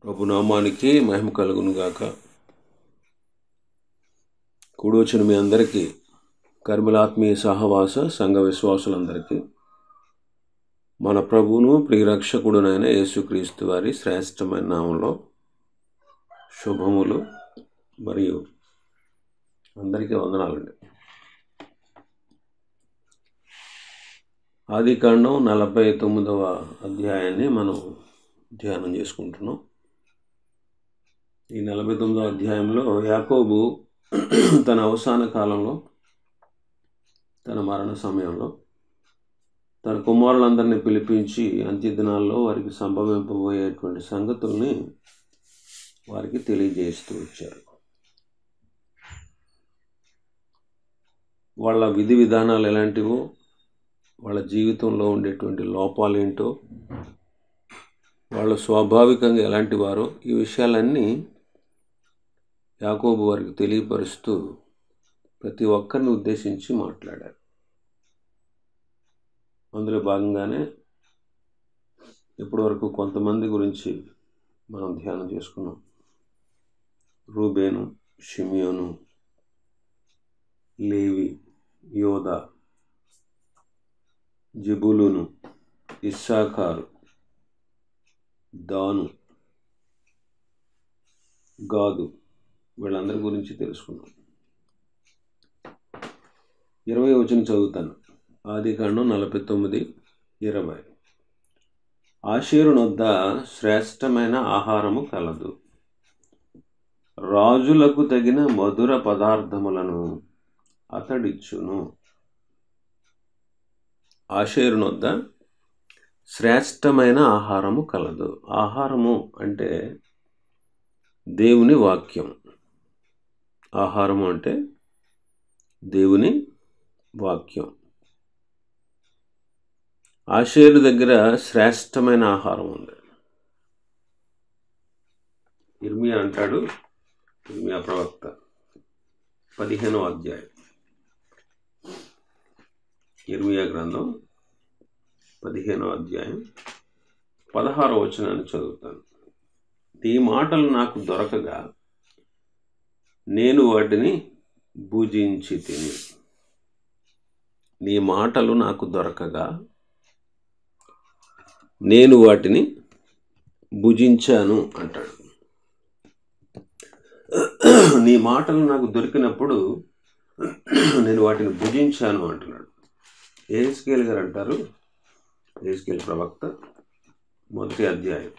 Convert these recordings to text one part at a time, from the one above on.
ప్రభునామానికి మహిమ కలుగును గాక. కూడొచ్చిన మీ అందరికీ, కర్మలాత్మీయ సహవాస సంఘ విశ్వాసులందరికీ మన ప్రభువును ప్రియరక్షకుడునైన యేసుక్రీస్తు వారి శ్రేష్టమైన నామంలో శుభములు మరియు అందరికీ వందనాలండి. ఆదికాండం 49వ అధ్యాయాన్ని మనం ధ్యానం చేసుకుంటున్నాం. ఈ 49వ అధ్యాయంలో యాకోబు తన అవసాన కాలంలో, తన మరణ సమయంలో తన కుమారులందరినీ పిలిపించి అంత్యదినాల్లో వారికి సంభవింపబోయేటువంటి సంగతుల్ని వారికి తెలియజేస్తూ వచ్చారు. వాళ్ళ విధి విధానాలు ఎలాంటివో, వాళ్ళ జీవితంలో ఉండేటువంటి లోపాలేంటో, వాళ్ళు స్వాభావికంగా ఎలాంటి వారో, ఈ విషయాలన్నీ యాకోబు వారికి తెలియపరుస్తూ ప్రతి ఒక్కరిని ఉద్దేశించి మాట్లాడారు. అందులో భాగంగానే ఇప్పటివరకు కొంతమంది గురించి మనం ధ్యానం చేసుకున్నాం. రూబేను, షిమియోను, లేవి, యోదా, జెబూలూను, ఇస్సాకారు, దాను, గాదు, వీళ్ళందరి గురించి తెలుసుకున్నాం. 20వ వచనం చదువుతాను. ఆదికాండం 49:20. ఆషేరునొద్ద శ్రేష్టమైన ఆహారము కలదు, రాజులకు తగిన మధుర పదార్థములను అతడిచ్చును. ఆషేరునొద్ద శ్రేష్టమైన ఆహారము కలదు. ఆహారము అంటే దేవుని వాక్యం. ఆహారము అంటే దేవుని వాక్యం. ఆషేరు దగ్గర శ్రేష్టమైన ఆహారం ఉంది. ఇర్మియా అంటాడు, ఇర్మియా ప్రవక్త 15వ అధ్యాయం, ఇర్మియా గ్రంథం 15వ అధ్యాయం 16వ వచనాన్ని చదువుతాను. ఈ మాటలు నాకు దొరకగా నేను వాటిని భుజించి తిని. నీ మాటలు నాకు దొరకగా నేను వాటిని భుజించాను అంటాడు. నీ మాటలు నాకు దొరికినప్పుడు నేను వాటిని భుజించాను అంటున్నాడు. యెహెజ్కేలు గారు అంటారు, యెహెజ్కేలు ప్రవక్త 1వ అధ్యాయం,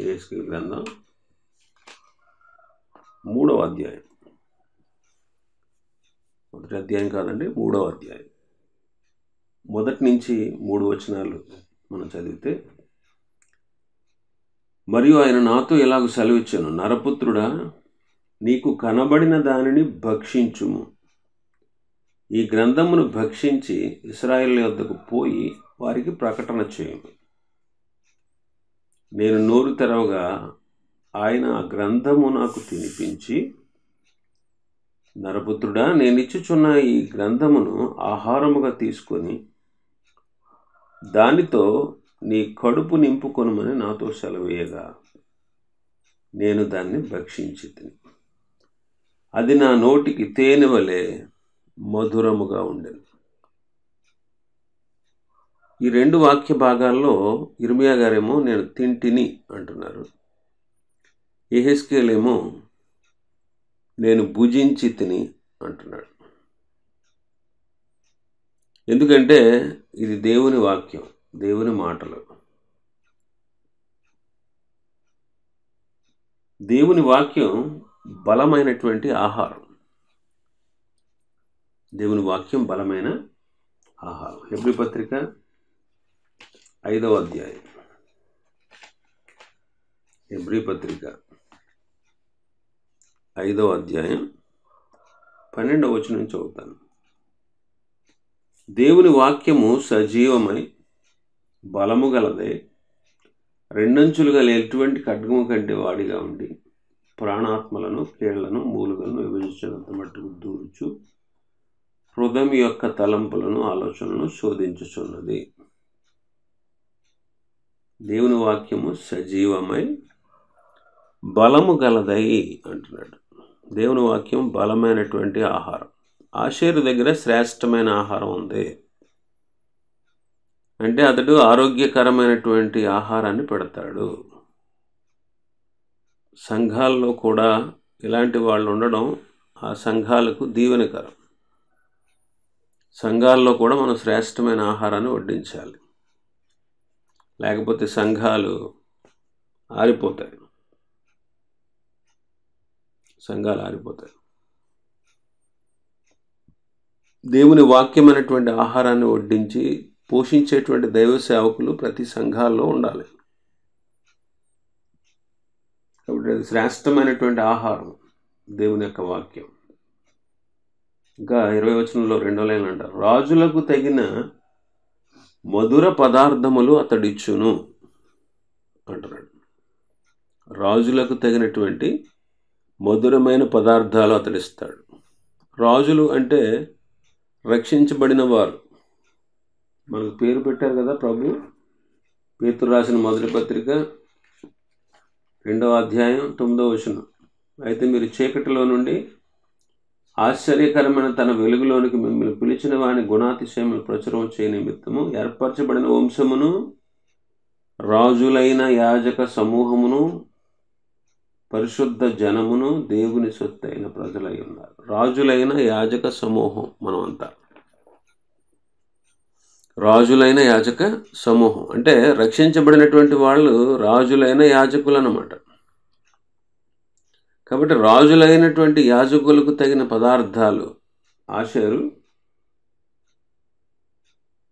యెహెజ్కేలు గ్రంథం 3వ అధ్యాయం, 1వ అధ్యాయం కాదండి, 3వ అధ్యాయం, 1 నుంచి 3 వచనాలు మనం చదివితే, మరియు ఆయన నాతో ఇలాగ సెలవిచ్చాను, నరపుత్రుడా, నీకు కనబడిన దానిని భక్షించుము. ఈ గ్రంథమును భక్షించి ఇశ్రాయేలు యొద్దకు పోయి వారికి ప్రకటన చేయము. నేను నోరు తెరవగా ఆయన ఆ గ్రంథము నాకు తినిపించి, నరపుత్రుడా, నేనిచ్చుచున్న ఈ గ్రంథమును ఆహారముగా తీసుకొని దానితో నీ కడుపు నింపుకొనుమని నాతో సెలవేయగా నేను దాన్ని భక్షించి తిని, అది నా నోటికి తేనె వలె మధురముగా ఉండెను. ఈ 2 వాక్య భాగాల్లో ఇర్మియా గారేమో నేను తింటిని అంటున్నారు, యెహెజ్కేలేమో నేను భుజించి తిని అంటున్నాడు. ఎందుకంటే ఇది దేవుని వాక్యం, దేవుని మాటలు. దేవుని వాక్యం బలమైనటువంటి ఆహారం. దేవుని వాక్యం బలమైన ఆహారం. హెబ్రీ పత్రిక 5వ అధ్యాయం, హెబ్రీ పత్రిక 5వ అధ్యాయం 12వ వచనం చదువుతాను. దేవుని వాక్యము సజీవమై బలము గలదై రెండంచులుగా ఎటువంటి ఖడ్గము కంటే వాడిగా ఉండి ప్రాణాత్మలను, కీళ్లను, మూలుగలను విభజించినంత మట్టుకు దూర్చు, హృదయం యొక్క తలంపులను, ఆలోచనలను శోధించుచున్నది. దేవుని వాక్యము సజీవమై బలము గలదై అంటున్నాడు. దేవుని వాక్యం బలమైనటువంటి ఆహారం. ఆషేరు దగ్గర శ్రేష్టమైన ఆహారం ఉంది అంటే అతడు ఆరోగ్యకరమైనటువంటి ఆహారాన్ని పెడతాడు. సంఘాల్లో కూడా ఇలాంటి వాళ్ళు ఉండడం ఆ సంఘాలకు దీవెనకరం. సంఘాల్లో కూడా మనం శ్రేష్టమైన ఆహారాన్ని వడ్డించాలి, లేకపోతే సంఘాలు ఆరిపోతాయి. దేవుని వాక్యమైనటువంటి ఆహారాన్ని వడ్డించి పోషించేటువంటి దైవ సేవకులు ప్రతి సంఘాల్లో ఉండాలి. కాబట్టి అది శ్రేష్టమైనటువంటి ఆహారం దేవుని యొక్క వాక్యం. ఇంకా 20వ వచనంలో 2వ లైన్ అంటారు, రాజులకు తగిన మధుర పదార్థములు అతడిచ్చును అంటున్నాడు. రాజులకు తగినటువంటి మధురమైన పదార్థాలు అతడిస్తాడు. రాజులు అంటే రక్షించబడిన వారు. మనకు పేరు పెట్టారు కదా ప్రభు. పేతురు రాసిన మొదటి పత్రిక 2వ అధ్యాయం 9వ వచనం, అయితే మీరు చీకటిలో నుండి ఆశ్చర్యకరమైన తన వెలుగులోనికి మిమ్మల్ని పిలిచిన వాని గుణాతిశయములు ప్రచురం చేయ నిమిత్తము ఏర్పరచబడిన వంశమును, రాజులైన యాజక సమూహమును, పరిశుద్ధ జనమును, దేవుని సొత్తైన ప్రజలై ఉన్నారు. రాజులైన యాజక సమూహం మనమంతా. రాజులైన యాజక సమూహం అంటే రక్షించబడినటువంటి వాళ్ళు రాజులైన యాజకులు అన్నమాట. కాబట్టి రాజులైనటువంటి యాజకులకు తగిన పదార్థాలు ఆషేరు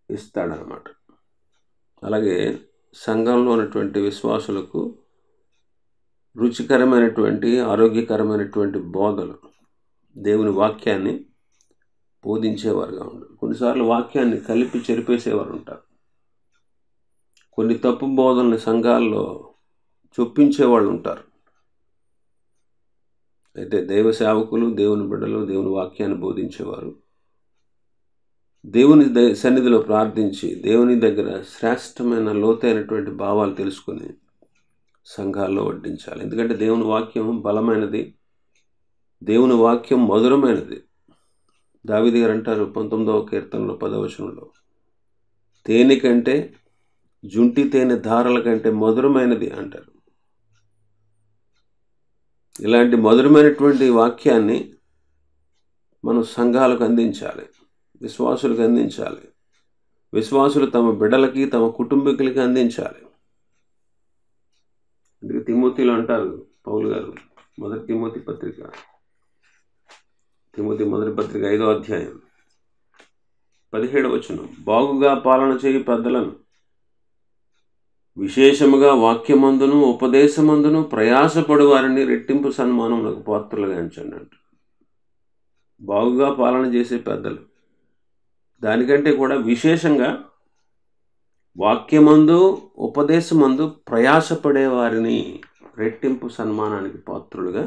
ఇస్తాడనమాట. అలాగే సంఘంలో ఉన్నటువంటి విశ్వాసులకు రుచికరమైనటువంటి ఆరోగ్యకరమైనటువంటి బోధలు, దేవుని వాక్యాన్ని బోధించేవారుగా ఉంటారు. కొన్నిసార్లు వాక్యాన్ని కలిపి చెరిపేసేవారు ఉంటారు. కొన్ని తప్పు బోధనని సంఘాల్లో చొప్పించేవాళ్ళు ఉంటారు. అయితే దైవ సేవకులు, దేవుని బిడ్డలు దేవుని వాక్యాన్ని బోధించేవారు దేవుని సన్నిధిలో ప్రార్థించి దేవుని దగ్గర శ్రేష్టమైన లోతైనటువంటి భావాలు తెలుసుకుని సంఘాల్లో వడ్డించాలి. ఎందుకంటే దేవుని వాక్యం బలమైనది, దేవుని వాక్యం మధురమైనది. దావీదు గారు అంటారు 19వ కీర్తనలో 10వ వచనంలో, తేనె కంటే జుంటి తేనె ధారల కంటే మధురమైనది అంటారు. ఇలాంటి మధురమైనటువంటి వాక్యాన్ని మనం సంఘాలకు అందించాలి, విశ్వాసులకు అందించాలి. విశ్వాసులు తమ బిడ్డలకి, తమ కుటుంబీకులకి అందించాలి. అందుకే తిమోతిలో అంటారు పౌలు గారు, మొదటి తిమోతి మొదటి పత్రిక 5వ అధ్యాయం 17వ వచనం, బాగుగా పాలన చేయి పెద్దలను, విశేషముగా వాక్యమందును ఉపదేశమందును ప్రయాసపడు వారిని రెట్టింపు సన్మానములకు పాత్రులుగా ఎంచండి అంట. బాగుగా పాలన చేసే పెద్దలు, దానికంటే కూడా విశేషంగా వాక్యమందు ఉపదేశమందు ప్రయాసపడే వారిని రెట్టింపు సన్మానానికి పాత్రులుగా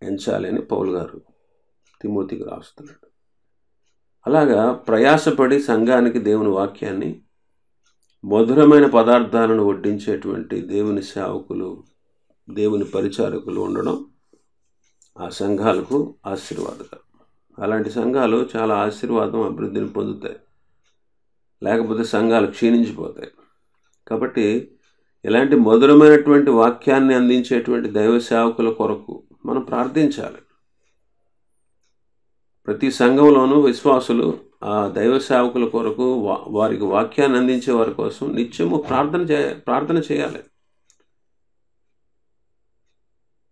ఎంచాలి అని పౌలు గారు తిమోతికి రాస్తున్నాడు. అలాగా ప్రయాసపడి సంఘానికి దేవుని వాక్యాన్ని, మధురమైన పదార్థాలను వడ్డించేటువంటి దేవుని సేవకులు, దేవుని పరిచారకులు ఉండడం ఆ సంఘాలకు ఆశీర్వాదకరం. అలాంటి సంఘాలు చాలా ఆశీర్వాదం, అభివృద్ధిని పొందుతాయి. లేకపోతే సంఘాలు క్షీణించిపోతాయి. కాబట్టి ఇలాంటి మధురమైనటువంటి వాక్యాన్ని అందించేటువంటి దైవ సేవకుల కొరకు మనం ప్రార్థించాలి. ప్రతి సంఘంలోనూ విశ్వాసులు ఆ దైవ సేవకుల కొరకు, వారికి వాక్యాన్ని అందించే వారి కోసం నిత్యము ప్రార్థన చేయాలి.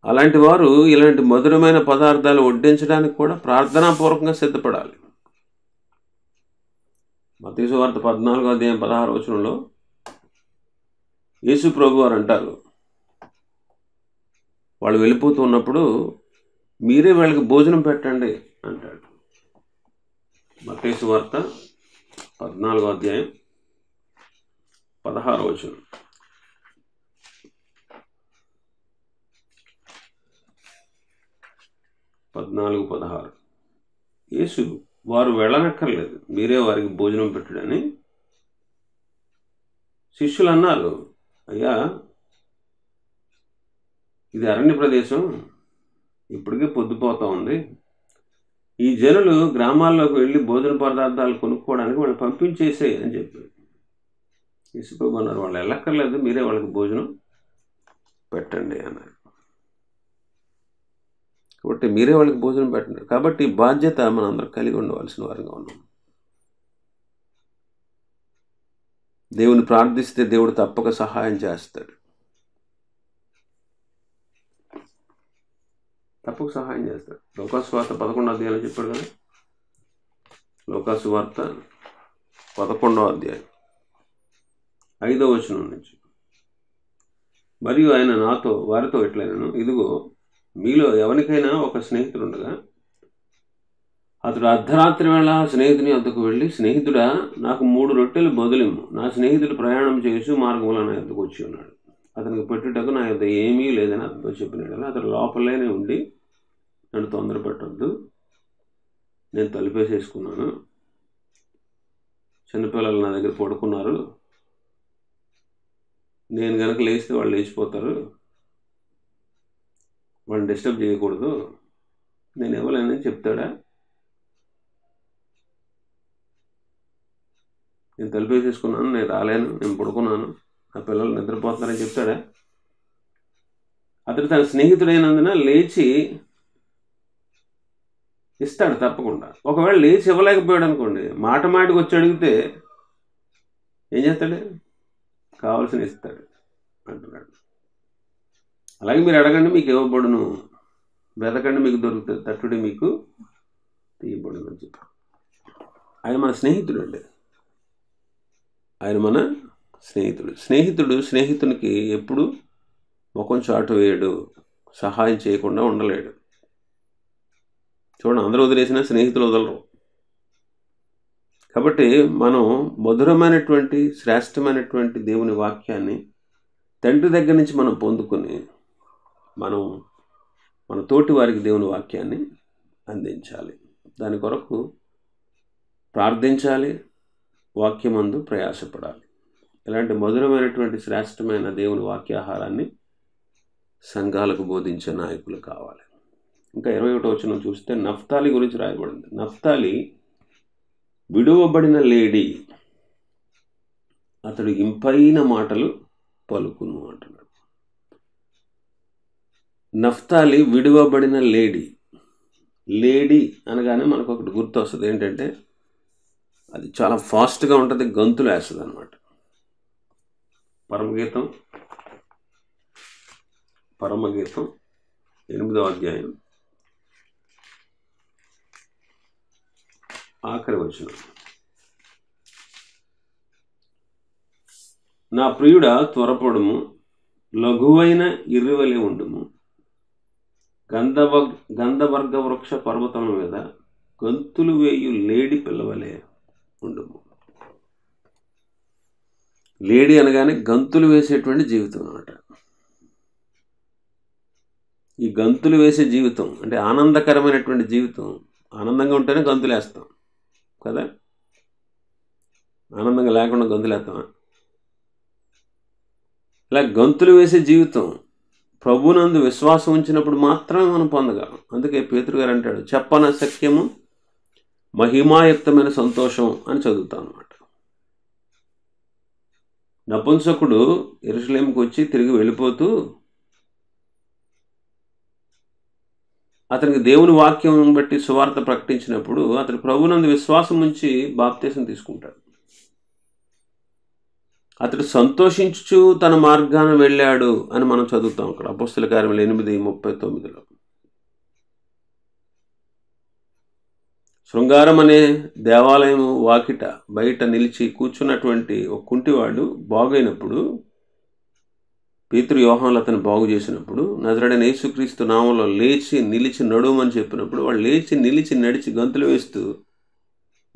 అలాంటి వారు ఇలాంటి మధురమైన పదార్థాలు వడ్డించడానికి కూడా ప్రార్థనాపూర్వకంగా సిద్ధపడాలి. మత్తయి సువార్త 14వ అధ్యాయం 16వ వచనంలో యేసు ప్రభు వారు అంటారు, వాళ్ళు వెళ్ళిపోతూ ఉన్నప్పుడు మీరే వాళ్ళకి భోజనం పెట్టండి అంటాడు. మత్తయి సువార్త 14వ అధ్యాయం 16వ వచనం. యేసు, వారు వెళ్ళనక్కర్లేదు, మీరే వారికి భోజనం పెట్టుడని శిష్యులు అన్నారు. అయ్యా, ఇది అరణ్య ప్రదేశం, ఇప్పటికే పొద్దుపోతూ ఉంది. ఈ జనులు గ్రామాల్లోకి వెళ్ళి భోజన పదార్థాలు కొనుక్కోవడానికి వాళ్ళు పంపించేసే అని చెప్పారు. యేసుప్రభు అన్నారు, వాళ్ళు వెళ్ళక్కర్లేదు, మీరే వాళ్ళకి భోజనం పెట్టండి అన్నారు. కాబట్టి మీరే వాళ్ళకి భోజనం పెట్టండి. కాబట్టి బాధ్యత మనందరం కలిగి ఉండవలసిన వారిగా ఉన్నాం. దేవుని ప్రార్థిస్తే దేవుడు తప్పక సహాయం చేస్తాడు, తప్పక సహాయం చేస్తాడు. లోకాసు వార్త 11వ అధ్యాయంలో చెప్పాడు కదా. లోకాసు వార్త 11వ అధ్యాయం 5వ వచనం నుంచి, మరియు ఆయన వారితో ఎట్లయినను, ఇదిగో మీలో ఎవరికైనా ఒక స్నేహితుడు ఉండగా అతడు అర్ధరాత్రి వేళ స్నేహితుని వద్దకు వెళ్ళి, స్నేహితుడా, నాకు 3 రొట్టెలు బదులిమ్ము, నా స్నేహితుడు ప్రయాణం చేసి మార్గంలో నా వద్దకు వచ్చి ఉన్నాడు, అతనికి పెట్టుటకు నా యొద్ద ఏమీ లేదని అతనితో చెప్పినాడు. అతడు లోపలనే ఉండి, నన్ను తొందర పెట్టొద్దు, నేను తలుపేసేసుకున్నాను, చిన్నపిల్లలు నా దగ్గర పడుకున్నారు, నేను కనుక లేస్తే వాళ్ళు లేచిపోతారు, వాళ్ళని డిస్టర్బ్ చేయకూడదు, నేను ఇవ్వలేనని చెప్తాడా? నేను తలుపేసేసుకున్నాను, నేను రాలేను, నేను పడుకున్నాను, నా పిల్లలు నిద్రపోతున్నారని చెప్తాడా? అతడు తన స్నేహితుడైనందున లేచి ఇస్తాడు తప్పకుండా. ఒకవేళ లేచి ఇవ్వలేకపోయాడు అనుకోండి, మాటికి వచ్చి అడిగితే ఏం చేస్తాడు? కావాల్సిన ఇస్తాడు అంటున్నాడు. అలాగే మీరు అడగండి మీకు ఇవ్వబడును, వెతకండి మీకు దొరుకుతుంది, తట్టుడి మీకు తీయబడును అని చెప్పి. ఆయన మన స్నేహితుడు అండి, ఆయన మన స్నేహితుడు స్నేహితునికి ఎప్పుడు ముఖం చాటు వేయడు, సహాయం చేయకుండా ఉండలేడు. చూడండి, అందరూ వదిలేసినా స్నేహితులు వదలరు. కాబట్టి మనం మధురమైనటువంటి శ్రేష్టమైనటువంటి దేవుని వాక్యాన్ని తండ్రి దగ్గర నుంచి మనం పొందుకొని మనం మన తోటి వారికి దేవుని వాక్యాన్ని అందించాలి. దాని కొరకు ప్రార్థించాలి, వాక్యమందు ప్రయాసపడాలి. ఇలాంటి మధురమైనటువంటి శ్రేష్టమైన దేవుని వాక్యాహారాన్ని సంఘాలకు బోధించే నాయకులు కావాలి. ఇంకా 21వ వచనం చూస్తే నఫ్తాలి గురించి రాయబడింది. నఫ్తాలి విడువబడిన లేడీ, అతడు ఇంపైన మాటలు పలుకును అంటున్నాడు. నఫ్తాలి విడువబడిన లేడీ అనగానే మనకు ఒకటి గుర్తు వస్తుంది, ఏంటంటే అది చాలా ఫాస్ట్గా ఉంటుంది, గంతులు వేస్తుంది అనమాట. పరమగీతం 8వ అధ్యాయం ఆఖరి వచనం, నా ప్రియుడా త్వరపడుము, లఘువైన ఇర్రివలే ఉండుము, గంధవర్గ వృక్ష పర్వతం మీద గంతులు వేయు లేడి పిల్లవలే ఉండుము. లేడీ అనగానే గంతులు వేసేటువంటి జీవితం అన్నమాట. ఈ గంతులు వేసే జీవితం అంటే ఆనందకరమైనటువంటి జీవితం. ఆనందంగా ఉంటేనే గంతులు వేస్తాం కదా, ఆనందంగా లేకుండా గంతులు వేస్తామా? ఇలా గంతులు వేసే జీవితం ప్రభునందు విశ్వాసం ఉంచినప్పుడు మాత్రమే మనం పొందగలం. అందుకే పేతురు గారు అంటాడు, చెప్పన సఖ్యము మహిమాయుక్తమైన సంతోషం అని చదువుతాం అన్నమాట. నపుంసకుడు యెరూషలేముకు వచ్చి తిరిగి వెళ్ళిపోతూ అతనికి దేవుని వాక్యం బట్టి సువార్త ప్రకటించినప్పుడు అతడు ప్రభునందు విశ్వాసం ఉంచి బాప్తీసం తీసుకుంటాడు. అతడు సంతోషించుచు తన మార్గాన వెళ్ళాడు అని మనం చదువుతాం అక్కడ అపోస్తల కార్యములు 8:39. శృంగారం అనే దేవాలయం వాకిట బయట నిలిచి కూర్చున్నటువంటి ఒక కుంటివాడు బాగైనప్పుడు, పేతురు యోహానులు అతను బాగు చేసినప్పుడు, నజరేయుడైన యేసుక్రీస్తు నామంలో లేచి నిలిచి నడుమని చెప్పినప్పుడు వాడు లేచి నిలిచి నడిచి గంతులు వేస్తూ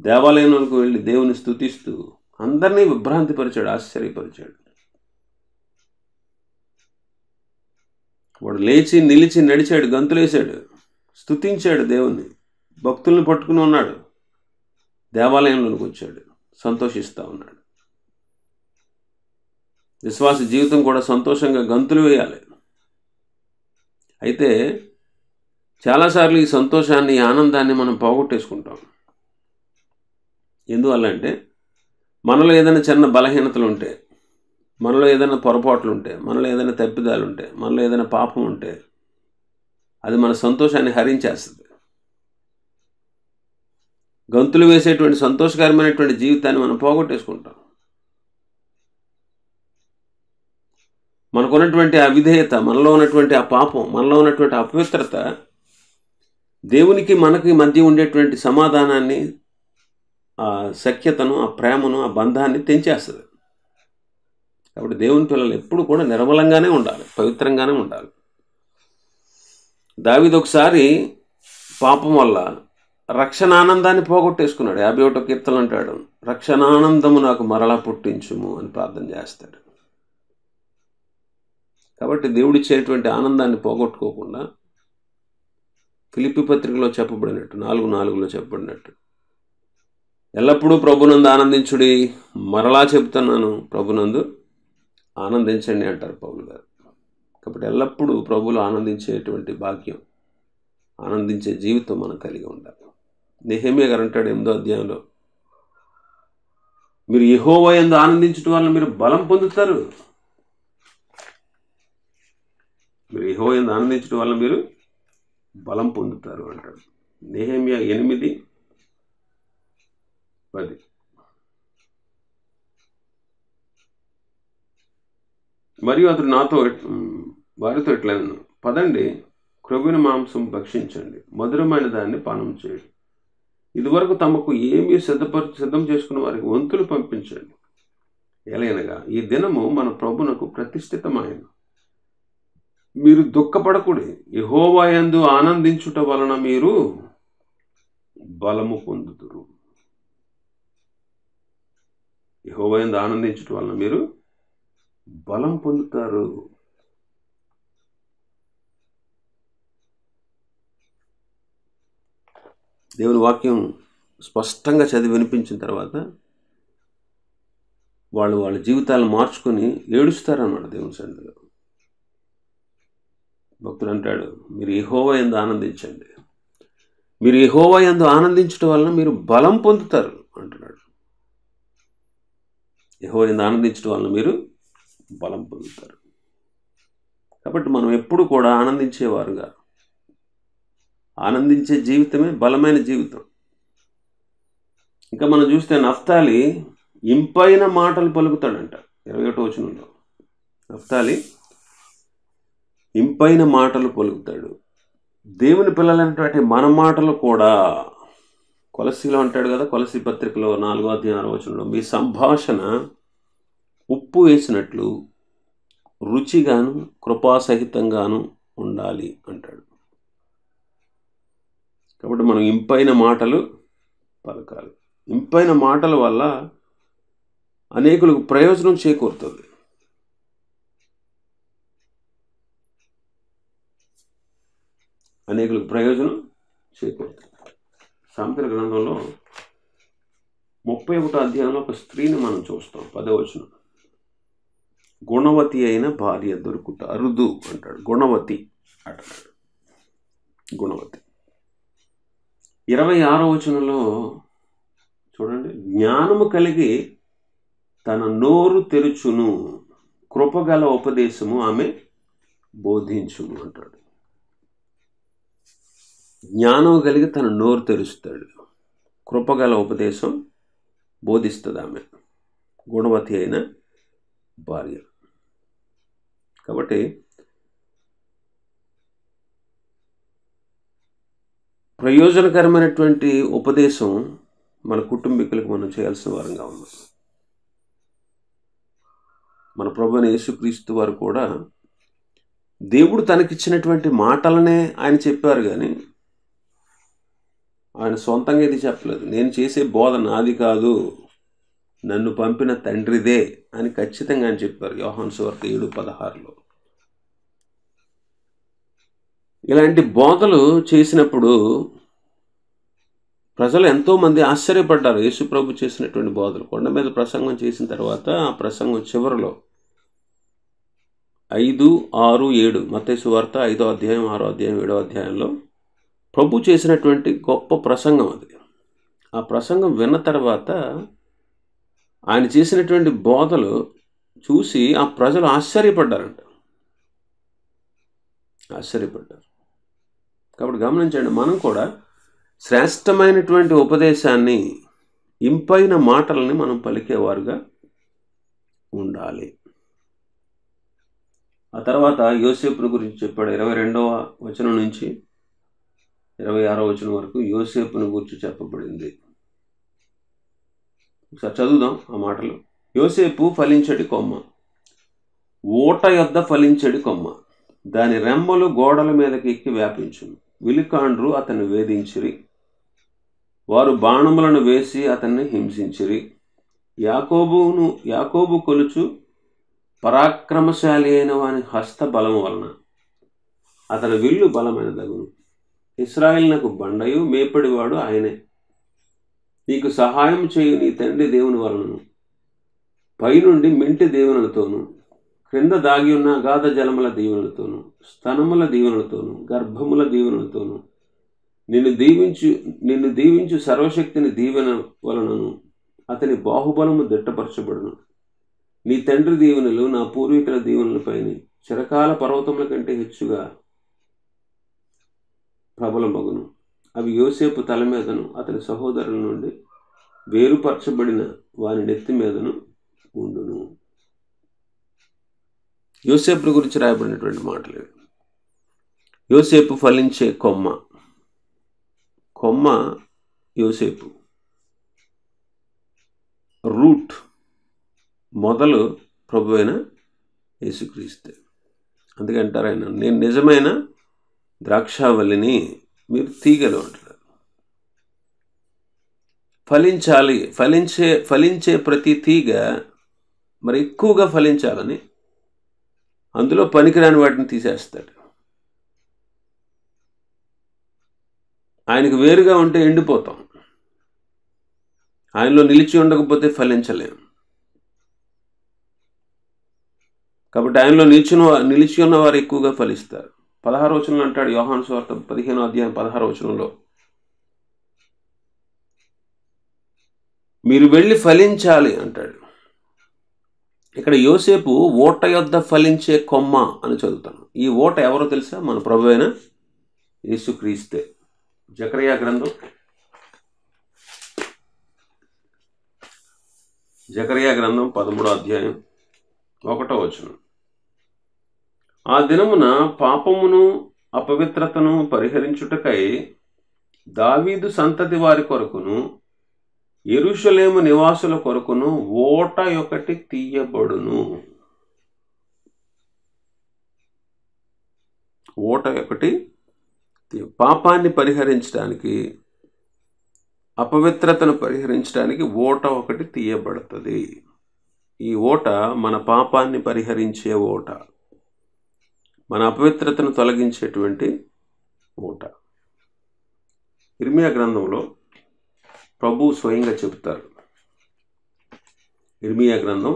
దేవాలయంలోకి వెళ్ళి దేవుని స్తుతిస్తూ అందరినీ విభ్రాంతిపరిచాడు, ఆశ్చర్యపరిచాడు. వాడు లేచి నిలిచి నడిచాడు, గంతులేశాడు, స్తుతించాడు దేవుణ్ణి, భక్తుల్ని పట్టుకుని ఉన్నాడు, దేవాలయంలోనికి వచ్చాడు, సంతోషిస్తూ ఉన్నాడు. విశ్వాస జీవితం కూడా సంతోషంగా గంతులు వేయాలి. అయితే చాలాసార్లు ఈ సంతోషాన్ని, ఈ ఆనందాన్ని మనం పోగొట్టేసుకుంటాం. ఎందువల్ల అంటే మనలో ఏదైనా చిన్న బలహీనతలు ఉంటే, మనలో ఏదైనా పొరపాట్లు ఉంటే, మనలో ఏదైనా తప్పిదాలు ఉంటే, మనలో ఏదైనా పాపం ఉంటే అది మన సంతోషాన్ని హరించేస్తుంది. గంతులు వేసేటువంటి సంతోషకరమైనటువంటి జీవితాన్ని మనం పోగొట్టేసుకుంటాం. మనకున్నటువంటి అవిధేయత, మనలో ఉన్నటువంటి ఆ పాపం, మనలో ఉన్నటువంటి అపవిత్రత దేవునికి మనకి మధ్య ఉండేటువంటి సమాధానాన్ని, ఆ సఖ్యతను, ఆ ప్రేమను, ఆ బంధాన్ని తెంచేస్తుంది. కాబట్టి దేవుని పిల్లలు ఎప్పుడు కూడా నిర్మలంగానే ఉండాలి, పవిత్రంగానే ఉండాలి. దావీదు ఒకసారి పాపం వల్ల రక్షణానందాన్ని పోగొట్టేసుకున్నాడు. 51వ కీర్తన అంటాడు, రక్షణానందము నాకు మరలా పుట్టించుము అని ప్రార్థన చేస్తాడు. కాబట్టి దేవుడిచ్చేటువంటి ఆనందాన్ని పోగొట్టుకోకుండా ఫిలిప్పీ పత్రికలో చెప్పబడినట్టు 4:4లో చెప్పబడినట్టు ఎల్లప్పుడూ ప్రభునందు ఆనందించుడి, మరలా చెబుతున్నాను ప్రభునందు ఆనందించండి అంటారు పౌలు గారు. కాబట్టి ఎల్లప్పుడూ ప్రభువులో ఆనందించేటువంటి భాగ్యం, ఆనందించే జీవితం మనం కలిగి ఉండాలి. నెహెమ్యా గారు అంటాడు 8వ అధ్యాయంలో, మీరు యెహోవా యందు ఆనందించడం వల్ల మీరు బలం పొందుతారు. మీరు యెహోవా యందు ఆనందించడం వల్ల మీరు బలం పొందుతారు అంటాడు. నెహెమ్యా 8:10. మరియు అతడు వారితో ఇట్లనెను, పదండి, క్రొవ్విన మాంసం భక్షించండి, మధురమైన దాన్ని పానం చేయండి. ఇదివరకు తమకు ఏమీ సిద్ధం చేసుకున్న వారికి వంతులు పంపించండి. ఎలయనగా ఈ దినము మన ప్రభునకు ప్రతిష్ఠితమైన. మీరు దుఃఖపడకుడి, యెహోవా యందు ఆనందించుట వలన మీరు బలము పొందుదురు. యెహోవా యందు ఆనందించుట వలన మీరు బలం పొందుతారు. దేవుని వాక్యం స్పష్టంగా చదివి వినిపించిన తర్వాత వాళ్ళ జీవితాలను మార్చుకొని ఏడుస్తారన్నమాట దేవుని సన్నిధిలో. భక్తుడు అంటాడు, మీరు యెహోవా యందు ఆనందించండి, మీరు యెహోవా యందు ఆనందించడం వలన మీరు బలం పొందుతారు అంటున్నాడు. యెహోవా యందు ఆనందించడం వలన మీరు బలం పొందుతారు. కాబట్టి మనం ఎప్పుడు కూడా ఆనందించేవారుగా, ఆనందించే జీవితమే బలమైన జీవితం. ఇంకా మనం చూస్తే నఫ్తాలి ఇంపైన మాటలు పలుకుతాడంట. 21వ వచనంలో నఫ్తాలి ఇంపైన మాటలు పలుకుతాడు. దేవుని పిల్లలైనటువంటి మన మాటలు కూడా, కొలసీలో అంటాడు కదా, కొలసీ పత్రికలో 4వ అధ్యాయం 6వ వచనంలో, మీ సంభాషణ ఉప్పు వేసినట్లు రుచిగాను కృపాసహితంగాను ఉండాలి అంటాడు. కాబట్టి మనం ఇంపైన మాటలు పలకాలి. ఇంపైన మాటల వల్ల అనేకులకు ప్రయోజనం చేకూరుతుంది. అనేకులకు ప్రయోజనం చేకూరుతుంది. సామెతల గ్రంథంలో 31వ అధ్యాయంలో ఒక స్త్రీని మనం చూస్తాం. 10వ వచనం, గుణవతి అయిన భార్య దొరుకుట అరుదు అంటాడు. గుణవతి అంటాడు, గుణవతి. 26వ వచనంలో చూడండి, జ్ఞానము కలిగి తన నోరు తెరుచును, కృపగల ఉపదేశము ఆమె బోధించును అంటాడు. జ్ఞానం కలిగి తన నోరు తెరుస్తాడు, కృపగల ఉపదేశం బోధిస్తుంది ఆమె, గుణవతి అయిన భార్య. కాబట్టి ప్రయోజనకరమైనటువంటి ఉపదేశం మన కుటుంబీకులకు మనం చేయాల్సిన వారంగా ఉన్నాం. మన ప్రభువైన యేసుక్రీస్తు వారు కూడా దేవుడు తనకిచ్చినటువంటి మాటలనే ఆయన చెప్పారు, కానీ ఆయన సొంతంగా ఇది చెప్పలేదు. నేను చేసే బోధ నాది కాదు, నన్ను పంపిన తండ్రిదే అని ఖచ్చితంగా ఆయన చెప్పారు యోహాను సువార్త 7:16లో. ఇలాంటి బోధలు చేసినప్పుడు ప్రజలు ఎంతోమంది ఆశ్చర్యపడ్డారు. యేసు ప్రభు చేసినటువంటి బోధలు, కొండ మీద ప్రసంగం చేసిన తర్వాత ఆ ప్రసంగం చివరిలో 5, 6, 7 మత్తయి సువార్త 5వ అధ్యాయం, 6వ అధ్యాయం, 7వ అధ్యాయంలో ప్రభు చేసినటువంటి గొప్ప ప్రసంగం అది. ఆ ప్రసంగం విన్న తర్వాత ఆయన చేసినటువంటి బోధలు చూసి ఆ ప్రజలు ఆశ్చర్యపడ్డారంట. కాబట్టి గమనించండి, మనం కూడా శ్రేష్టమైనటువంటి ఉపదేశాన్ని, ఇంపైన మాటలని మనం పలికేవారుగా ఉండాలి. ఆ తర్వాత యోసేపుని గురించి చెప్పాడు. 22వ వచనం నుంచి 26వ వచనం వరకు యోసేపుని గురించి చెప్పబడింది. ఒకసారి చదువుదాం ఆ మాటలు. యోసేపు ఫలించడి కొమ్మ, ఓట యొద్ద ఫలించడి కొమ్మ, దాని రెమ్మలు గోడల మీదకి ఎక్కి వ్యాపించును. విలుకాండ్రు అతన్ని వేధించిరి, వారు బాణములను వేసి అతన్ని హింసించిరి. యాకోబు కొలుచు పరాక్రమశాలి అయిన వాని హస్త బలము వలన అతని విల్లు బలమైన దగును. ఇశ్రాయేలునకు బండయు మేపడివాడు ఆయనే. నీకు సహాయం చేయు నీ తండ్రి దేవుని వలనను, పైనుండి మింటి దీవెనలతోనూ, క్రింద దాగి ఉన్న అగాధ జలముల దీవెనలతోనూ, స్తనముల దీవెనలతోనూ, గర్భముల దీవెనలతోనూ, నిన్ను దీవించు సర్వశక్తిని దీవెన వలనను అతని బాహుబలము దిట్టపరచబడును. నీ తండ్రి దీవెనలు నా పూర్వీకుల దీవెనలపైన చిరకాల పర్వతముల కంటే హెచ్చుగా ప్రబలమగును. అవి యోసేపు తల మీదను అతని సహోదరుల నుండి వేరుపరచబడిన వాని నెత్తి మీదను ఉండును. యోసేపు గురించి రాయబడినటువంటి మాటలు. యోసేపు ఫలించే కొమ్మ. కొమ్మ యోసేపు, రూట్ మొదలు ప్రభు అయిన యేసుక్రీస్తే. అందుకే అంటారు ఆయన, నేను నిజమైన ద్రాక్షావల్లిని, మీరు తీగలు అంటారు. ఫలించాలి. ఫలించే ప్రతి తీగ మరి ఎక్కువగా ఫలించాలని అందులో పనికిరాని వాటిని తీసేస్తాడు. ఆయనకు వేరుగా ఉంటే ఎండిపోతాం, ఆయనలో నిలిచి ఉండకపోతే ఫలించలేం. కాబట్టి ఆయనలో నిలిచి ఉన్నవారు ఎక్కువగా ఫలిస్తారు. 16వ వచనంలో అంటాడు, యోహాను సువార్త 15వ అధ్యాయం 16వ వచనంలో, మీరు వెళ్ళి ఫలించాలి అంటాడు. ఇక్కడ యోసేపు ఓట యొద్ద ఫలించే కొమ్మ అని చదువుతాను. ఈ ఓట ఎవరో తెలుసా? మన ప్రభు అయిన యేసుక్రీస్తే. జకరియా గ్రంథం 13వ అధ్యాయం 1వ వచనం. ఆ దినమున పాపమును అపవిత్రతను పరిహరించుటకై దావీదు సంతతి వారి కొరకును యెరూషలేము నివాసుల కొరకును ఓట ఒకటి తీయబడును. ఓట ఒకటి పాపాన్ని పరిహరించడానికి, అపవిత్రతను పరిహరించడానికి ఓట ఒకటి తీయబడుతుంది. ఈ ఓట మన పాపాన్ని పరిహరించే ఓట, మన అపవిత్రతను తొలగించేటువంటి ఓట. ఇర్మియా గ్రంథంలో ప్రభు స్వయంగా చెబుతారు. ఇర్మియా గ్రంథం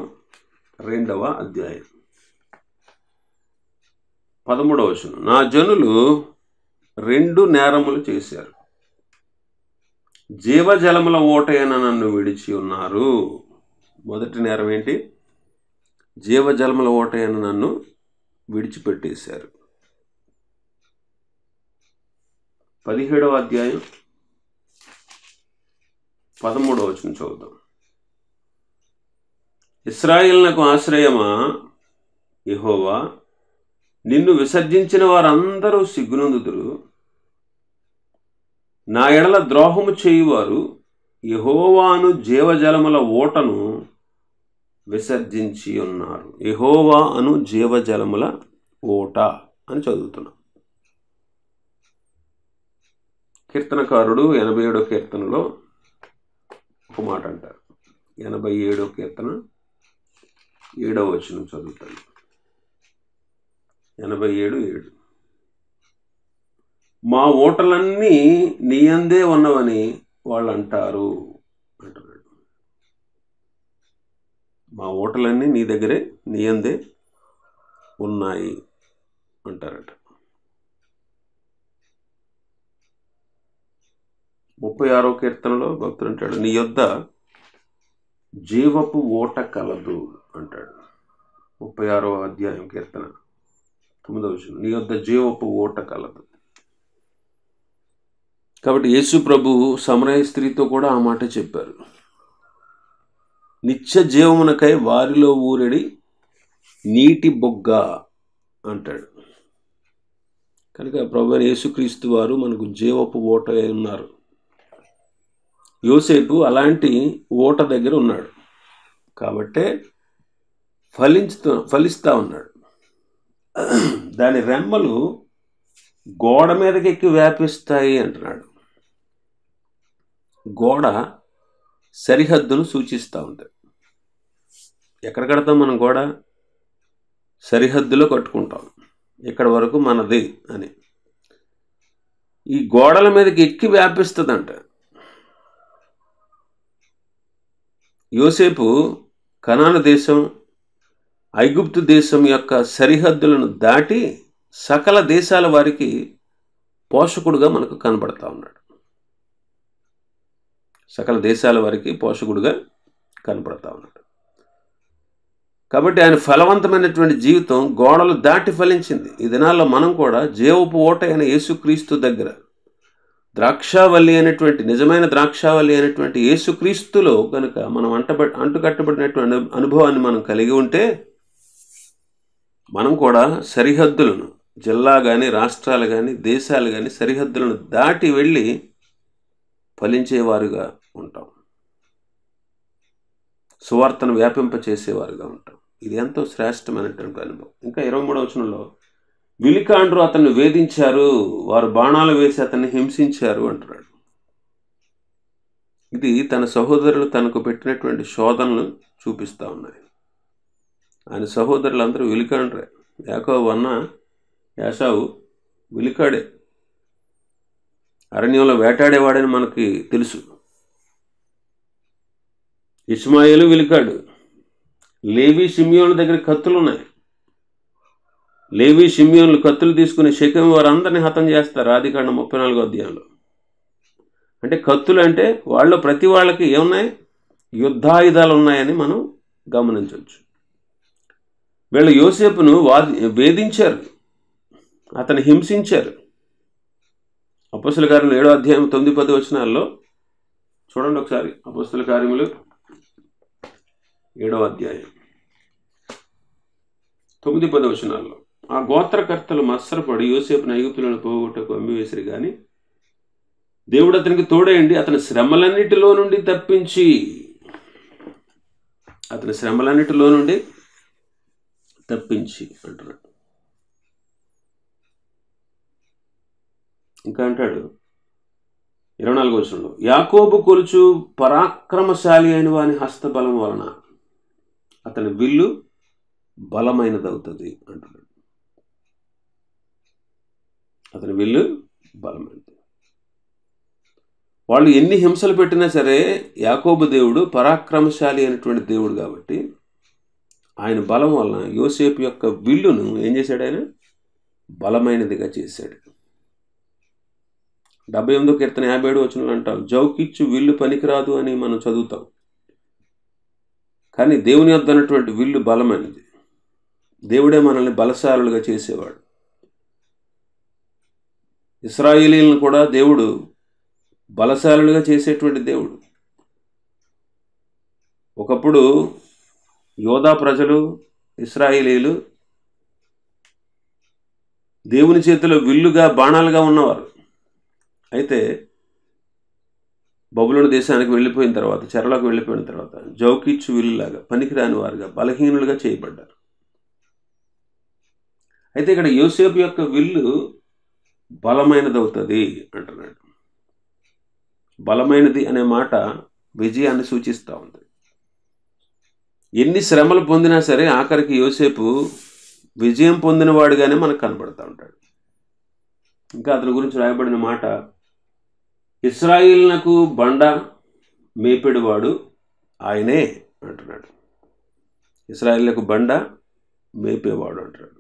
2వ అధ్యాయం 13వ వచనం. నా జనులు 2 నేరములు చేశారు, జీవజలముల ఓటైన నన్ను విడిచి ఉన్నారు. మొదటి నేరం ఏంటి? జీవజలముల ఓటైన నన్ను విడిచిపెట్టేశారు. 17వ అధ్యాయం 13వ వచనం చదువుదాం. ఇశ్రాయేలునకు ఆశ్రయమా యెహోవా, నిన్ను విసర్జించిన వారందరూ సిగ్గునందుదురు. నా ఎడల ద్రోహము చేయువారు యెహోవాను జీవజలముల ఓటను విసర్జించి ఉన్నారు. యెహోవా అను జీవజలముల ఓట అని చదువుతున్నాం. కీర్తనకారుడు 87వ కీర్తనలో ఒక మాట అంటారు. 87వ కీర్తన 7వ వచనం చదువుతాను. 87:7. మా ఓటలన్నీ నీ యందే ఉన్నవని వాళ్ళు అంటారు అంటున్నాడు. మా ఓటలన్నీ నీ దగ్గరే, నీ యందే ఉన్నాయి అంటారట. 36వ కీర్తనలో భక్తుడు అంటాడు, నీ యొద్ద జీవపు ఓట కలదు అంటాడు. 36వ అధ్యాయం కీర్తన 9వ వచనం, నీ యొద్ద జీవపు ఓట కలదు. కాబట్టి యేసు ప్రభు సమరయ స్త్రీతో కూడా ఆ మాట చెప్పారు. నిత్య జీవమునకై వారిలో ఊరెడి నీటి బొగ్గ అంటాడు. కనుక ప్రభువైన యేసుక్రీస్తు వారు మనకు జీవపు ఓట అయి ఉన్నారు. యోసేపు అలాంటి ఓట దగ్గర ఉన్నాడు కాబట్టే ఫలిస్తా ఉన్నాడు. దాని రెమ్మలు గోడ మీదకి ఎక్కి వ్యాపిస్తాయి అంటున్నాడు. గోడ సరిహద్దును సూచిస్తూ ఉంటుంది. ఎక్కడ కడతాం మనం గోడ? సరిహద్దులో కట్టుకుంటాం, ఇక్కడ వరకు మనది అని. ఈ గోడల మీదకి ఎక్కి వ్యాపిస్తుందంట. యోసేపు కనాను దేశం, ఐగుప్తు దేశం యొక్క సరిహద్దులను దాటి సకల దేశాల వారికి పోషకుడుగా మనకు కనబడతా ఉన్నాడు. సకల దేశాల వారికి పోషకుడుగా కనబడతా ఉన్నాడు. కాబట్టి ఆయన ఫలవంతమైనటువంటి జీవితం గోడలు దాటి ఫలించింది. ఈ దినాల్లో మనం కూడా జీవపు ఓట అయిన యేసుక్రీస్తు దగ్గర ద్రాక్షావల్లి అయినటువంటి, నిజమైన ద్రాక్షావల్లి అయినటువంటి యేసుక్రీస్తులో కనుక మనం అంటుకట్టబడినటువంటి అనుభవాన్ని మనం కలిగి ఉంటే మనం కూడా సరిహద్దులను, జిల్లా కానీ, రాష్ట్రాలు కానీ, దేశాలు కానీ, సరిహద్దులను దాటి వెళ్ళి ఫలించేవారుగా ఉంటాం. సువార్తను వ్యాపింపచేసేవారుగా ఉంటాం. ఇది ఎంతో శ్రేష్టమైనటువంటి అనుభవం. ఇంకా 23వ వచనంలో, విలికాండ్రు అతన్ని వేధించారు, వారు బాణాలు వేసి అతన్ని హింసించారు అంటున్నాడు. ఇది తన సహోదరులు తనకు పెట్టినటువంటి శోధనలు చూపిస్తూ ఉన్నాయి. ఆయన సహోదరులందరూ విలికాండ్రే. యాకోబు అన్న యాసావు విలికాడే, అరణ్యంలో వేటాడేవాడని మనకి తెలుసు. ఇష్మాయేలు విలికాడు. లేవి షిమ్యోనుల దగ్గర కత్తులు ఉన్నాయి. లేవి షిమ్యోనులు కత్తులు తీసుకుని షెకెము వారందరినీ హతం చేస్తారు ఆదికాండం 34వ అధ్యాయంలో. అంటే కత్తులు అంటే వాళ్ళు ప్రతి వాళ్ళకి ఏమున్నాయి? యుద్ధాయుధాలు ఉన్నాయని మనం గమనించవచ్చు. వీళ్ళు యోసేపును వేధించారు, అతను హింసించారు. అపొస్తలుల కార్యములు 7వ అధ్యాయం 9-10 వచనాల్లో చూడండి ఒకసారి. అపొస్తలుల కార్యములు 7వ అధ్యాయం 9-10 వచనాల్లో, ఆ గోత్రకర్తలు మత్సరపడి యోసేపును ఐగుప్తులను పోగొట్టుకు అమ్మివేసిరి కానీ దేవుడు అతనికి తోడేయండి అతని శ్రమలన్నిటిలో నుండి తప్పించి అంటున్నాడు. ఇంకా అంటాడు 24వ వచనంలో, యాకోబు కొలుచు పరాక్రమశాలి అయిన వాని హస్తబలం వలన అతని విల్లు బలమైనదవుతుంది అంటున్నాడు. అతని విల్లు బలమైనది. వాళ్ళు ఎన్ని హింసలు పెట్టినా సరే యాకోబు దేవుడు పరాక్రమశాలి అయినటువంటి దేవుడు కాబట్టి ఆయన బలం వలన యోసేపు యొక్క విల్లును ఏం చేశాడు? ఆయన బలమైనదిగా చేశాడు. 78వ కీర్తన 57వ వచనంలో అంటాం, జౌకిచ్చు విల్లు పనికిరాదు అని మనం చదువుతాం. కానీ దేవుని యొద్ద ఉన్నటువంటి విల్లు బలమైనది. దేవుడే మనల్ని బలశాలులుగా చేసేవాడు. ఇశ్రాయేలీలను కూడా దేవుడు బలశాలులుగా చేసేటువంటి దేవుడు. ఒకప్పుడు యోధా ప్రజలు, ఇశ్రాయేలీలు దేవుని చేతిలో విల్లుగా, బాణాలుగా ఉన్నవారు. అయితే బబులోను దేశానికి వెళ్ళిపోయిన తర్వాత, చెరలోకి వెళ్ళిపోయిన తర్వాత జౌకిచ్చు విల్లులాగా, పనికిరాని వారుగా, బలహీనులుగా చేయబడ్డారు. అయితే ఇక్కడ యోసేపు యొక్క విల్లు బలమైనదవుతుంది అంటున్నాడు. బలమైనది అనే మాట విజయాన్ని సూచిస్తూ ఉంది. ఎన్ని శ్రమలు పొందినా సరే ఆఖరికి యోసేపు విజయం పొందినవాడుగానే మనకు కనబడుతూ ఉంటాడు. ఇంకా అతని గురించి రాయబడిన మాట, ఇశ్రాయేలునకు బండ మేపెడువాడు ఆయనే అంటున్నాడు. ఇశ్రాయేలులకు బండ మేపేవాడు అంటున్నాడు.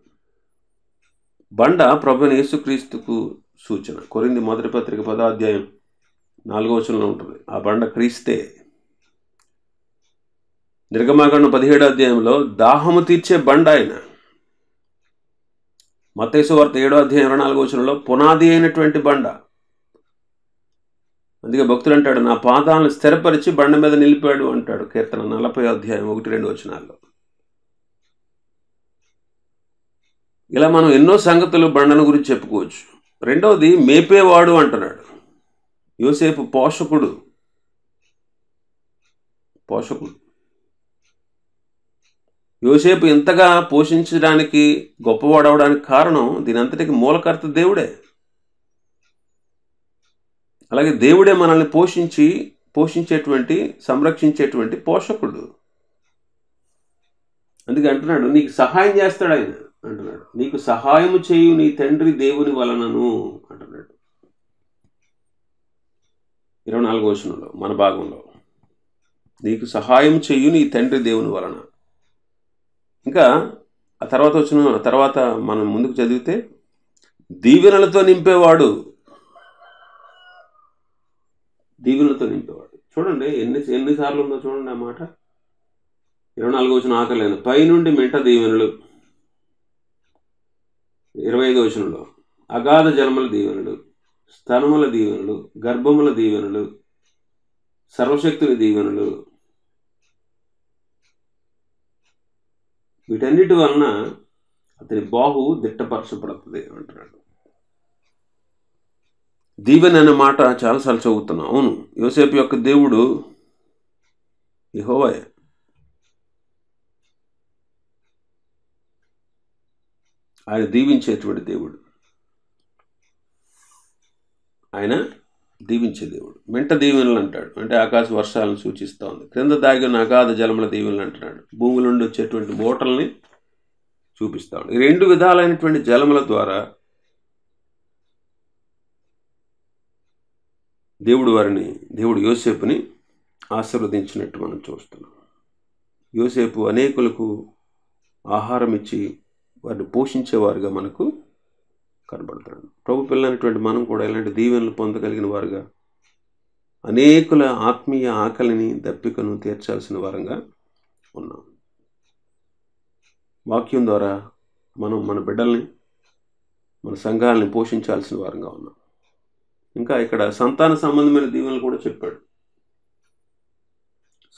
బండ ప్రభువైన యేసుక్రీస్తుకు సూచన. కొరింథీ మొదటి పత్రిక 10వ అధ్యాయం 4వ వచనంలో ఉంటుంది. ఆ బండ క్రీస్తే. నిర్గమాకాండం 17వ అధ్యాయంలో దాహము తీర్చే బండ ఆయన. మత్తయి సువార్త 7వ అధ్యాయం 24వ వచనంలో పునాది అయినటువంటి బండ. అందుకే భక్తుడు అంటాడు, నా పాదాలను స్థిరపరిచి బండ మీద నిలిపాడు అంటాడు కీర్తన 40వ అధ్యాయం 1-2 వచనాల్లో. ఇలా మనం ఎన్నో సంగతులు బండను గురించి చెప్పుకోవచ్చు. రెండవది మేపేవాడు అంటున్నాడు. యోసేపు పోషకుడు. యోసేపు ఇంతగా పోషించడానికి, గొప్పవాడవడానికి కారణం దీని అంతటికి మూలకర్త దేవుడే. అలాగే దేవుడే మనల్ని పోషించేటువంటి, సంరక్షించేటువంటి పోషకుడు. అందుకే అంటున్నాడు, నీకు సహాయం చేస్తాడు ఆయన అంటున్నాడు. నీకు సహాయము చేయు నీ తండ్రి దేవుని వలనను అంటున్నాడు 24వ వచనంలో, మన భాగంలో. నీకు సహాయం చేయు నీ తండ్రి దేవుని వలన. ఇంకా ఆ తర్వాత మనం ముందుకు చదివితే దీవెనలతో నింపేవాడు. చూడండి ఎన్నిసార్లు ఉందో చూడండి ఆ మాట. 24వ వచనం ఆకలేను పైనుండి మింట దీవెనలు. 25వ వచనంలో అగాధ జన్మల దీవెనలు, స్తనముల దీవెనలు, గర్భముల దీవెనలు, సర్వశక్తుని దీవెనలు. వీటన్నిటి వలన అతని బాహు దిట్టపరచబడుతుంది అంటున్నాడు. దీవెన అనే మాట చాలాసార్లు చదువుతున్నాం. అవును, యోసేపు యొక్క దేవుడు యెహోవాయే. ఆయన దీవించేటువంటి దేవుడు. ఆయన దీవించే దేవుడు. మెంట దీవెనలు అంటాడు, అంటే ఆకాశ వర్షాలను సూచిస్తూ ఉంది. క్రింద దాగిన అగాధ జలముల దీవెనలు అంటున్నాడు, భూమి నుండి వచ్చేటువంటి మూటల్ని చూపిస్తూ ఉంది. ఈ రెండు విధాలైనటువంటి జలముల ద్వారా దేవుడు యోసేపుని ఆశీర్వదించినట్టు మనం చూస్తున్నాం. యోసేపు అనేకులకు ఆహారం ఇచ్చి వారిని పోషించేవారుగా మనకు కనబడుతున్నాడు. ప్రభు పిల్లలైనటువంటి మనం కూడా ఇలాంటి దీవెనలు పొందగలిగిన వారుగా, అనేకుల ఆత్మీయ ఆకలిని, దప్పికను తీర్చాల్సిన వారంగా ఉన్నాం. వాక్యం ద్వారా మనం మన బిడ్డల్ని, మన సంఘాలని పోషించాల్సిన వారంగా ఉన్నాం. ఇంకా ఇక్కడ సంతాన సంబంధమైన దీవెనలు కూడా చెప్పాడు.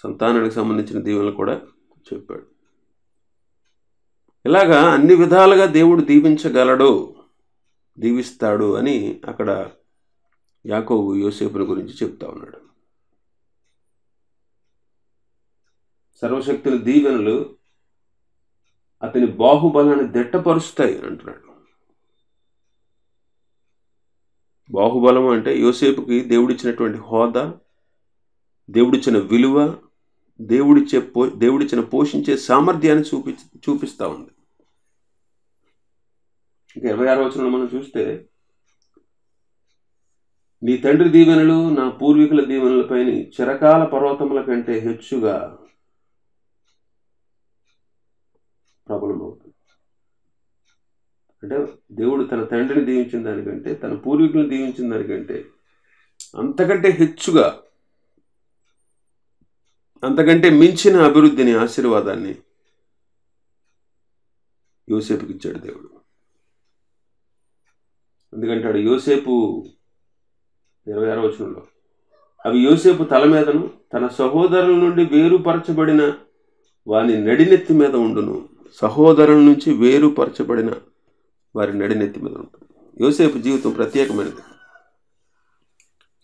సంతానానికి సంబంధించిన దీవెనలు కూడా చెప్పాడు. ఇలాగా అన్ని విధాలుగా దేవుడు దీవించగలడు, దీవిస్తాడు అని అక్కడ యాకోబు యోసేపుని గురించి చెప్తా ఉన్నాడు. సర్వశక్తుల దీవెనలు అతని బాహుబలాన్ని దిట్టపరుస్తాయి అంటున్నాడు. బాహుబలం అంటే యోసేపుకి దేవుడిచ్చినటువంటి హోదా, దేవుడిచ్చిన విలువ, దేవుడిచ్చిన పోషించే సామర్థ్యాన్ని చూపిస్తూ ఉంది. ఇంకా 26వ వచనంలో మనం చూస్తే, నీ తండ్రి దీవెనలు నా పూర్వీకుల దీవెనలపై చిరకాల పర్వతముల కంటే హెచ్చుగా ప్రబలమవుతుంది. అంటే దేవుడు తన తండ్రిని దీవించిన దానికంటే, తన పూర్వీకులను దీవించిన దానికంటే అంతకంటే హెచ్చుగా, అంతకంటే మించిన అభివృద్ధిని, ఆశీర్వాదాన్ని యోసేపుకి ఇచ్చాడు దేవుడు. ఎందుకంటాడు యోసేపు 26వ వచనంలో, అవి యోసేపు తల మీదను తన సహోదరుల నుండి వేరుపరచబడిన వారి నడినెత్తి మీద ఉండును. సహోదరుల నుంచి వేరుపరచబడిన వారి నడినెత్తి మీద ఉంటుంది. యోసేపు జీవితం ప్రత్యేకమైనది.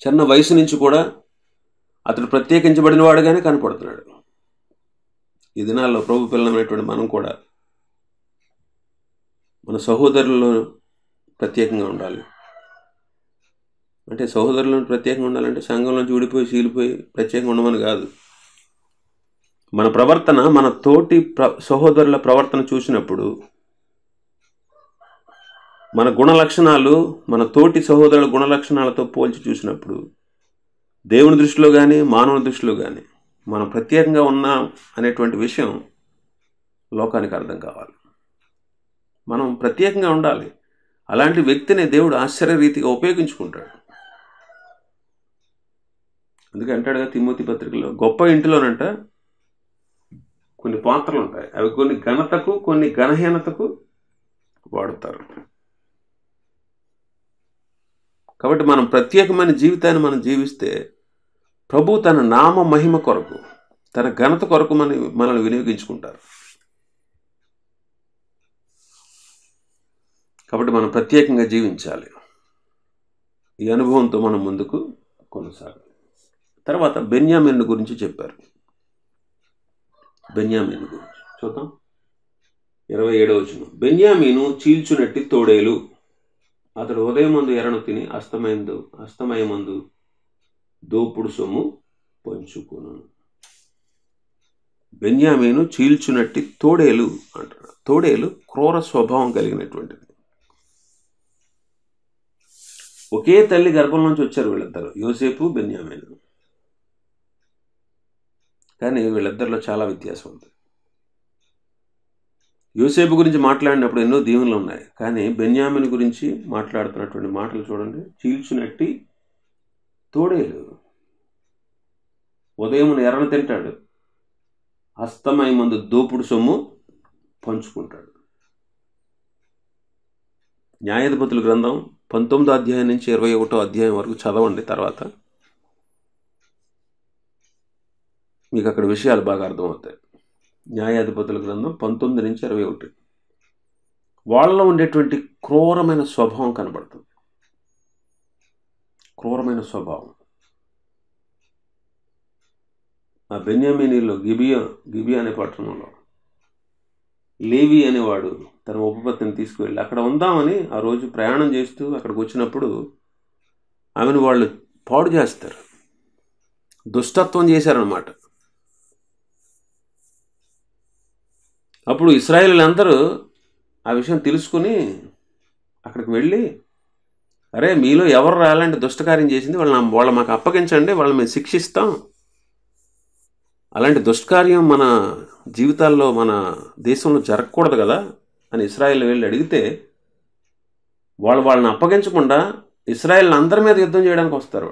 చిన్న వయసు నుంచి కూడా అతడు ప్రత్యేకించబడిన వాడుగానే కనపడుతున్నాడు. ఈ దినాల్లో ప్రభు పిల్లలైనటువంటి మనం కూడా మన సహోదరుల్లో ప్రత్యేకంగా ఉండాలి. అంటే సహోదరులను ప్రత్యేకంగా ఉండాలంటే సంఘంలోంచి ఊడిపోయి చీలిపోయి ప్రత్యేకంగా ఉండమని కాదు. మన ప్రవర్తన, మన తోటి సహోదరుల ప్రవర్తన చూసినప్పుడు, మన గుణలక్షణాలు మన తోటి సహోదరుల గుణలక్షణాలతో పోల్చి చూసినప్పుడు, దేవుని దృష్టిలో కానీ మానవ దృష్టిలో కానీ మనం ప్రత్యేకంగా ఉన్నాం అనేటువంటి విషయం లోకానికి అర్థం కావాలి. మనం ప్రత్యేకంగా ఉండాలి. అలాంటి వ్యక్తిని దేవుడు ఆశ్చర్యరీతిగా ఉపయోగించుకుంటాడు. అందుకే అంటాడుగా తిమోతి పత్రికలో, గొప్ప ఇంటిలోనంట కొన్ని పాత్రలు ఉంటాయి, అవి కొన్ని ఘనతకు కొన్ని ఘనహీనతకు వాడతారు. కాబట్టి మనం ప్రత్యేకమైన జీవితాన్ని మనం జీవిస్తే ప్రభు తన నామ మహిమ కొరకు, తన ఘనత కొరకు మనల్ని వినియోగించుకుంటారు. కాబట్టి మనం ప్రత్యేకంగా జీవించాలి. ఈ అనుభవంతో మనం ముందుకు కొనసాగాలి. తర్వాత బెన్యామీను గురించి చెప్పారు. బెన్యామీను గురించి చూద్దాం. 27వ వచనం. బెన్యామీను చీల్చునట్టి తోడేలు, అతడు ఉదయమందు ఎరను తిని అస్తమయమందు దోపుడు సొమ్ము పంచుకును. బెన్యామీను చీల్చునట్టి తోడేలు అంటారు. తోడేలు క్రూర స్వభావం కలిగినటువంటిది. ఒకే తల్లి గర్భం నుంచి వచ్చారు వీళ్ళిద్దరు, యోసేపు బెన్యామీను. కానీ వీళ్ళిద్దరిలో చాలా వ్యత్యాసం ఉంది. యోసేపు గురించి మాట్లాడినప్పుడు ఎన్నో దీవెనలు ఉన్నాయి, కానీ బెన్యామీను గురించి మాట్లాడుతున్నటువంటి మాటలు చూడండి. చీల్చునట్టి తోడేలు, ఉదయం ఎర్రను తింటాడు, అస్తమయమందు దోపుడు సొమ్ము పంచుకుంటాడు. న్యాయాధిపతుల గ్రంథం 19వ అధ్యాయం నుంచి 21వ అధ్యాయం వరకు చదవండి. తర్వాత మీకు అక్కడ విషయాలు బాగా అర్థమవుతాయి. న్యాయాధిపతుల గ్రంథం 19 నుంచి 21. వాళ్ళలో ఉండేటువంటి క్రూరమైన స్వభావం కనబడుతుంది. క్రూరమైన స్వభావం. ఆ బెన్యామీనీలో గిబియా అనే పట్టణంలో లేవి అనేవాడు తన ఉపపత్తిని తీసుకువెళ్ళి అక్కడ ఉందామని ఆ రోజు ప్రయాణం చేస్తూ అక్కడికి వచ్చినప్పుడు ఆమెను వాళ్ళు పాడు చేస్తారు, దుష్టత్వం చేశారనమాట. అప్పుడు ఇశ్రాయేలీయులందరూ ఆ విషయం తెలుసుకుని అక్కడికి వెళ్ళి, అరే మీలో ఎవరు అలాంటి దుష్టకార్యం చేసింది, వాళ్ళు మాకు అప్పగించండి, వాళ్ళని మేము శిక్షిస్తాం. అలాంటి దుష్కార్యం మన జీవితాల్లో మన దేశంలో జరగకూడదు కదా అని ఇశ్రాయేల్ వెళ్ళి అడిగితే, వాళ్ళని అప్పగించకుండా ఇశ్రాయేల్ అందరి మీద యుద్ధం చేయడానికి వస్తారు.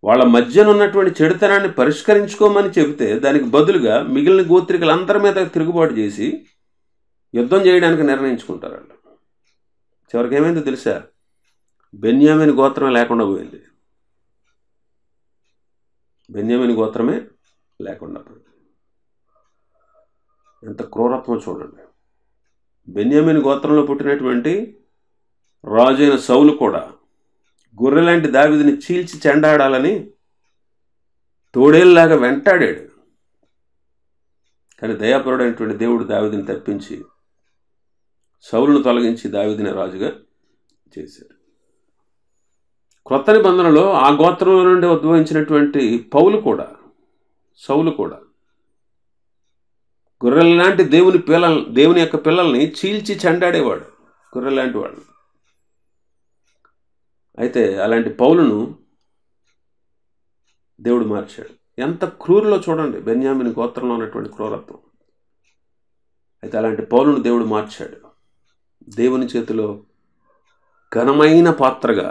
వాళ్ళ మధ్యన ఉన్నటువంటి చెడుతనాన్ని పరిష్కరించుకోమని చెబితే దానికి బదులుగా మిగిలిన గోత్రికులందరి మీద తిరుగుబాటు చేసి యుద్ధం చేయడానికి నిర్ణయించుకుంటారు వాళ్ళు. చివరికి ఏమైందో తెలుసా? బెన్యామీను గోత్రమే లేకుండా పోయింది. బెన్యామీను గోత్రమే లేకుండా పోయింది. ఎంత క్రూరత్వం చూడండి. బెన్యామీను గోత్రంలో పుట్టినటువంటి రాజు అయిన సౌలు కూడా గొర్రెలాంటి దావీదుని చీల్చి చెండాడాలని తోడేళ్ళలాగా వెంటాడాడు. కానీ దయాపరుడైనటువంటి దేవుడు దావీదుని తప్పించి సౌలును తొలగించి దావీదుని రాజుగా చేశాడు. క్రొత్త నిబంధనలో ఆ గోత్రంలో నుండి ఉద్భవించినటువంటి సౌలు కూడా గొర్రెలాంటి దేవుని యొక్క పిల్లల్ని చీల్చి చెండాడేవాడు, గొర్రెలాంటి వాడు. అయితే అలాంటి పౌలును దేవుడు మార్చాడు. ఎంత క్రూరులో చూడండి బెన్యామీను గోత్రంలో ఉన్నటువంటి క్రూరత్వం. అయితే అలాంటి పౌలును దేవుడు మార్చాడు. దేవుని చేతిలో ఘనమైన పాత్రగా,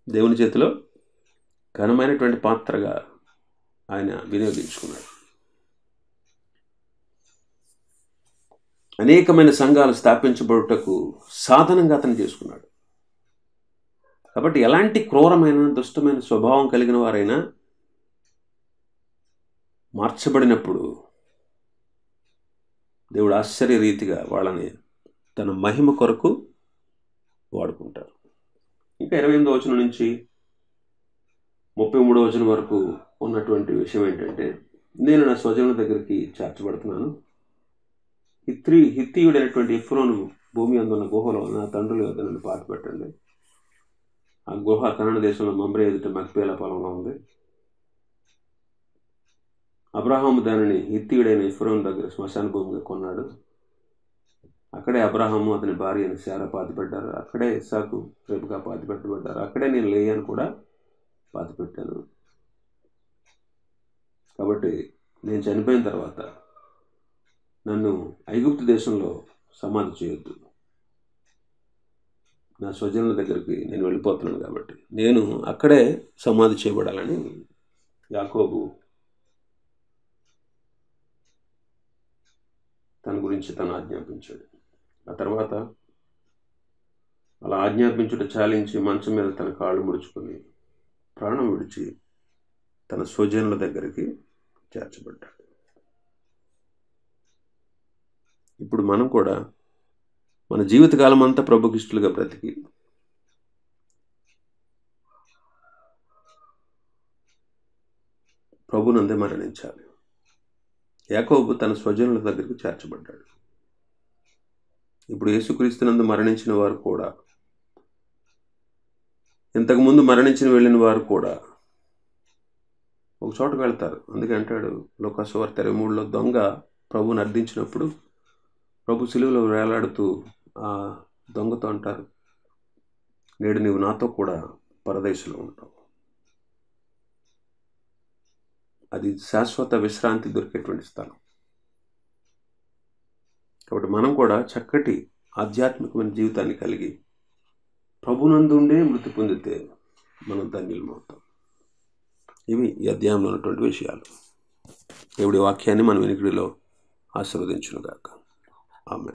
దేవుని చేతిలో ఘనమైనటువంటి పాత్రగా ఆయన వినియోగించుకున్నాడు. అనేకమైన సంఘాలు స్థాపించబడుటకు సాధనంగా అతను చేసుకున్నాడు. కాబట్టి ఎలాంటి క్రూరమైన దుష్టమైన స్వభావం కలిగిన వారైనా మార్చబడినప్పుడు దేవుడు ఆశ్చర్యరీతిగా వాళ్ళని తన మహిమ కొరకు వాడుకుంటారు. ఇంకా 28వ వచనం నుంచి 33వ వచనం వరకు ఉన్నటువంటి విషయం ఏంటంటే, నేను నా స్వజనుల దగ్గరికి చేర్చబడుతున్నాను. హిత్తీయుడైనటువంటి ఎఫ్రోను భూమి అందున్న గుహలో నా తండ్రుల వద్ద నన్ను పాతి పెట్టండి. ఆ గుహ కనాను దేశంలో మమ్రే ఎదుట మక్పేల పొలంలో ఉంది. అబ్రహాము దానిని హిత్తీయుడైన ఎఫ్రోను దగ్గర శ్మశాన భూమిగా కొన్నాడు. అక్కడే అబ్రహాము అతని భార్య అయిన శారా పాతిపెట్టారు. అక్కడే ఇస్సాకు రేపుగా పాతిపెట్టబడ్డారు. అక్కడే నేను లేయాను కూడా పాతిపెట్టాను. కాబట్టి నేను చనిపోయిన తర్వాత నన్ను ఐగుప్తు దేశంలో సమాధి చేయొద్దు, నా స్వజనుల దగ్గరికి నేను వెళ్ళిపోతున్నాను కాబట్టి నేను అక్కడే సమాధి చేయబడాలని యాకోబు తన గురించి తను ఆజ్ఞాపించాడు. ఆ తర్వాత అలా ఆజ్ఞాపించుట చాలించి మంచం మీద తన కాళ్ళు ముడుచుకొని ప్రాణం విడిచి తన స్వజనుల దగ్గరికి చేర్చబడ్డాడు. ఇప్పుడు మనం కూడా మన జీవితకాలం అంతా ప్రభుకిష్టులుగా బ్రతికి ప్రభునందే మరణించాలి. యాకోబు తన స్వజనుల దగ్గరికి చేర్చబడ్డాడు. ఇప్పుడు యేసుక్రీస్తునందు మరణించిన వారు కూడా, ఇంతకుముందు మరణించిన వెళ్ళిన వారు కూడా ఒక చోటకు వెళ్తారు. అందుకే అంటాడు లూకాసు వార్త 23లో, దొంగ ప్రభువుని అర్థించినప్పుడు ప్రభు సిలువలో వేలాడుతూ ఆ దొంగతో అంటారు, నేడు నీవు నాతో కూడా పరదేశంలో ఉంటావు. అది శాశ్వత విశ్రాంతి దొరికేటువంటి స్థలం. కాబట్టి మనం కూడా చక్కటి ఆధ్యాత్మికమైన జీవితాన్ని కలిగి ప్రభునందుండే మృతి పొందితే మనం ధన్యులమవుతాం. ఇవి ఈ అధ్యాయంలో ఉన్నటువంటి విషయాలు. దేవుడి వాక్యాన్ని మన వినికిడిలో ఆశీర్వదించునుగాక. ఆమేన్.